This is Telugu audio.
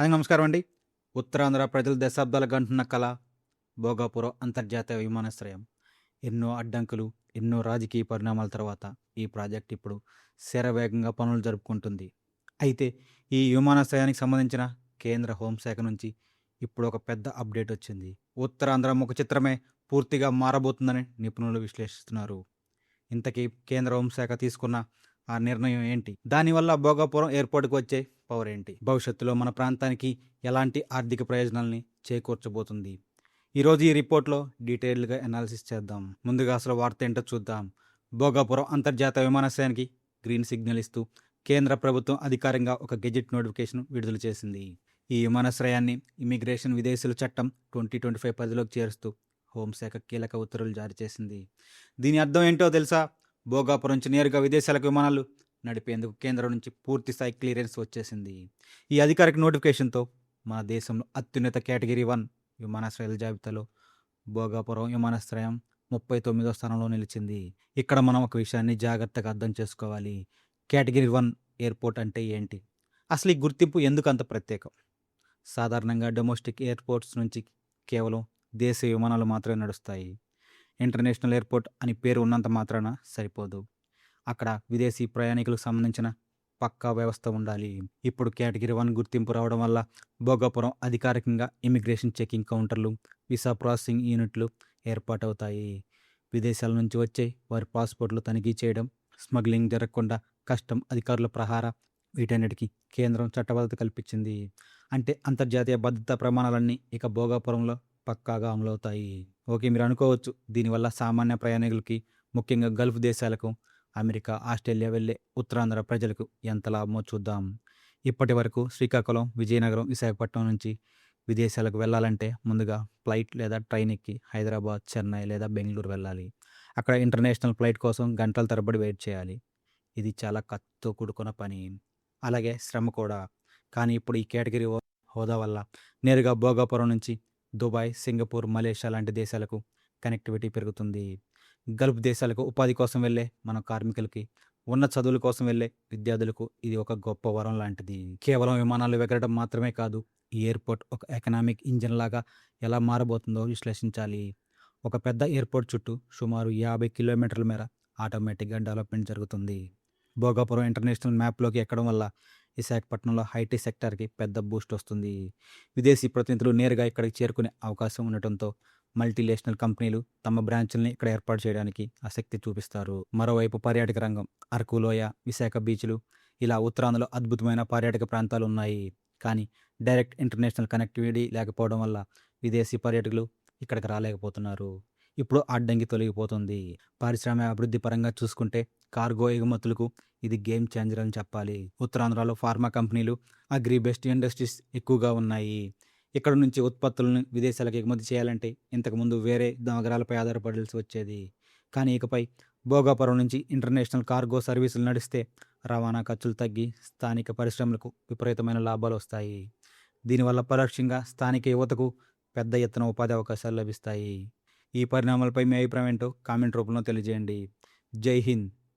హాయ్ నమస్కారం అండి. ఉత్తరాంధ్ర ప్రజలు దశాబ్దాలుగా కంటున్న కల భోగాపురం అంతర్జాతీయ విమానాశ్రయం. ఎన్నో అడ్డంకులు, ఎన్నో రాజకీయ పరిణామాల తర్వాత ఈ ప్రాజెక్ట్ ఇప్పుడు శరవేగంగా పనులు జరుపుకుంటుంది. అయితే ఈ విమానాశ్రయానికి సంబంధించిన కేంద్ర హోంశాఖ నుంచి ఇప్పుడు ఒక పెద్ద అప్డేట్ వచ్చింది. ఉత్తరాంధ్ర ముఖ చిత్రమే పూర్తిగా మారబోతుందని నిపుణులు విశ్లేషిస్తున్నారు. ఇంతకీ కేంద్ర హోంశాఖ తీసుకున్న ఆ నిర్ణయం ఏంటి? దానివల్ల భోగాపురం ఎయిర్‌పోర్ట్‌కి వచ్చే పవర్ ఏంటి? భవిష్యత్తులో మన ప్రాంతానికి ఎలాంటి ఆర్థిక ప్రయోజనాల్ని చేకూర్చబోతుంది? ఈరోజు ఈ రిపోర్ట్‌లో డీటెయిల్డ్‌గా అనాలిసిస్ చేద్దాం. ముందుగా అసలు వార్త ఏంటో చూద్దాం. భోగాపురం అంతర్జాతీయ విమానాశ్రయానికి గ్రీన్ సిగ్నల్ ఇస్తూ కేంద్ర ప్రభుత్వం అధికారికంగా ఒక గెజిట్ నోటిఫికేషన్ విడుదల చేసింది. ఈ విమానాశ్రయాన్ని ఇమిగ్రేషన్ విదేశీయుల చట్టం 2025 పరిధిలోకి చేరుస్తూ హోంశాఖ కీలక ఉత్తర్వులు జారీ చేసింది. దీని అర్థం ఏంటో తెలుసా? భోగాపురం నుంచి నేరుగా విదేశాలకు విమానాలు నడిపేందుకు కేంద్రం నుంచి పూర్తి స్థాయి క్లియరెన్స్ వచ్చేసింది. ఈ అధికారిక నోటిఫికేషన్తో మన దేశంలో అత్యున్నత కేటగిరీ 1 విమానాశ్రయాల జాబితాలో భోగాపురం విమానాశ్రయం 39వ స్థానంలో నిలిచింది. ఇక్కడ మనం ఒక విషయాన్ని జాగ్రత్తగా అర్థం చేసుకోవాలి. కేటగిరీ 1 ఎయిర్‌పోర్ట్ అంటే ఏంటి? అసలు ఈ గుర్తింపు ఎందుకు అంత ప్రత్యేకం? సాధారణంగా డొమెస్టిక్ ఎయిర్‌పోర్ట్స్ నుంచి కేవలం దేశీయ విమానాలు మాత్రమే నడుస్తాయి. ఇంటర్నేషనల్ ఎయిర్‌పోర్ట్ అని పేరు ఉన్నంత మాత్రాన సరిపోదు. అక్కడ విదేశీ ప్రయాణికులకు సంబంధించిన పక్కా వ్యవస్థ ఉండాలి. ఇప్పుడు కేటగిరీ 1 గుర్తింపు రావడం వల్ల భోగాపురం అధికారికంగా ఇమిగ్రేషన్ చెకింగ్ కౌంటర్లు, వీసా ప్రాసెసింగ్ యూనిట్లు ఏర్పాటవుతాయి. విదేశాల నుంచి వచ్చే వారి పాస్‌పోర్ట్‌లు తనిఖీ చేయడం, స్మగ్లింగ్ జరగకుండా కస్టమ్ అధికారుల ప్రహార వీటన్నిటికీ కేంద్రం చట్టబద్ధత కల్పించింది. అంటే అంతర్జాతీయ భద్రతా ప్రమాణాలన్నీ ఇక భోగాపురంలో పక్కాగా అమలవుతాయి. ఓకే, మీరు అనుకోవచ్చు దీనివల్ల సామాన్య ప్రయాణికులకి, ముఖ్యంగా గల్ఫ్ దేశాలకు, అమెరికా, ఆస్ట్రేలియా వెళ్ళే ఉత్తరాంధ్ర ప్రజలకు ఎంత లాభమో చూద్దాం. ఇప్పటి వరకు శ్రీకాకుళం, విజయనగరం, విశాఖపట్నం నుంచి విదేశాలకు వెళ్ళాలంటే ముందుగా ఫ్లైట్ లేదా ట్రైన్ ఎక్కి హైదరాబాద్, చెన్నై లేదా బెంగళూరు వెళ్ళాలి. అక్కడ ఇంటర్నేషనల్ ఫ్లైట్ కోసం గంటల తరబడి వెయిట్ చేయాలి. ఇది చాలా ఖర్చుతో కూడుకున్న పని. అలాగే శ్రమ కూడా. కానీ ఇప్పుడు ఈ కేటగిరీ హోదా వల్ల నేరుగా భోగాపురం నుంచి దుబాయ్, సింగపూర్, మలేషియా లాంటి దేశాలకు కనెక్టివిటీ పెరుగుతుంది. గల్ఫ్ దేశాలకు ఉపాధి కోసం వెళ్ళే మన కార్మికులకి, ఉన్నత చదువుల కోసం వెళ్ళే విద్యార్థులకు ఇది ఒక గొప్ప వరం లాంటిది. కేవలం విమానాలు ఎగరడం మాత్రమే కాదు, ఈ ఎయిర్‌పోర్ట్ ఒక ఎకనామిక్ ఇంజిన్ లాగా ఎలా మారబోతుందో విశ్లేషించాలి. ఒక పెద్ద ఎయిర్‌పోర్ట్ చుట్టూ సుమారు 50 కిలోమీటర్ల మేర ఆటోమేటిక్‌గా డెవలప్‌మెంట్ జరుగుతుంది. భోగాపురం ఇంటర్నేషనల్ మ్యాప్‌లోకి ఎక్కడం వల్ల విశాఖపట్నంలో ఐటీ సెక్టార్‌కి పెద్ద బూస్ట్ వస్తుంది. విదేశీ ప్రతినిధులు నేరుగా ఇక్కడికి చేరుకునే అవకాశం ఉండటంతో మల్టీనేషనల్ కంపెనీలు తమ బ్రాంచుల్ని ఇక్కడ ఏర్పాటు చేయడానికి ఆసక్తి చూపిస్తారు. మరోవైపు పర్యాటక రంగం, అరకు లోయ, విశాఖ బీచ్లు ఇలా ఉత్తరాంధ్రలో అద్భుతమైన పర్యాటక ప్రాంతాలు ఉన్నాయి. కానీ డైరెక్ట్ ఇంటర్నేషనల్ కనెక్టివిటీ లేకపోవడం వల్ల విదేశీ పర్యాటకులు ఇక్కడికి రాలేకపోతున్నారు. ఇప్పుడు ఆ అడ్డంకి తొలగిపోతుంది. పారిశ్రామిక అభివృద్ధి పరంగా చూసుకుంటే కార్గో ఎగుమతులకు ఇది గేమ్ చేంజర్ అని చెప్పాలి. ఉత్తరాంధ్రలో ఫార్మా కంపెనీలు, అగ్రి బేస్డ్ ఇండస్ట్రీస్ ఎక్కువగా ఉన్నాయి. ఇక్కడ నుంచి ఉత్పత్తులను విదేశాలకు ఎగుమతి చేయాలంటే ఇంతకుముందు వేరే నగరాలపై ఆధారపడాల్సి వచ్చేది. కానీ ఇకపై భోగాపురం నుంచి ఇంటర్నేషనల్ కార్గో సర్వీసులు నడిస్తే రవాణా ఖర్చులు తగ్గి స్థానిక పరిశ్రమలకు విపరీతమైన లాభాలు వస్తాయి. దీనివల్ల పరోక్షంగా స్థానిక యువతకు పెద్ద ఎత్తున ఉపాధి అవకాశాలు లభిస్తాయి. ఈ పరిణామాలపై మీ అభిప్రాయం ఏంటో కామెంట్ రూపంలో తెలియజేయండి. జై హింద్.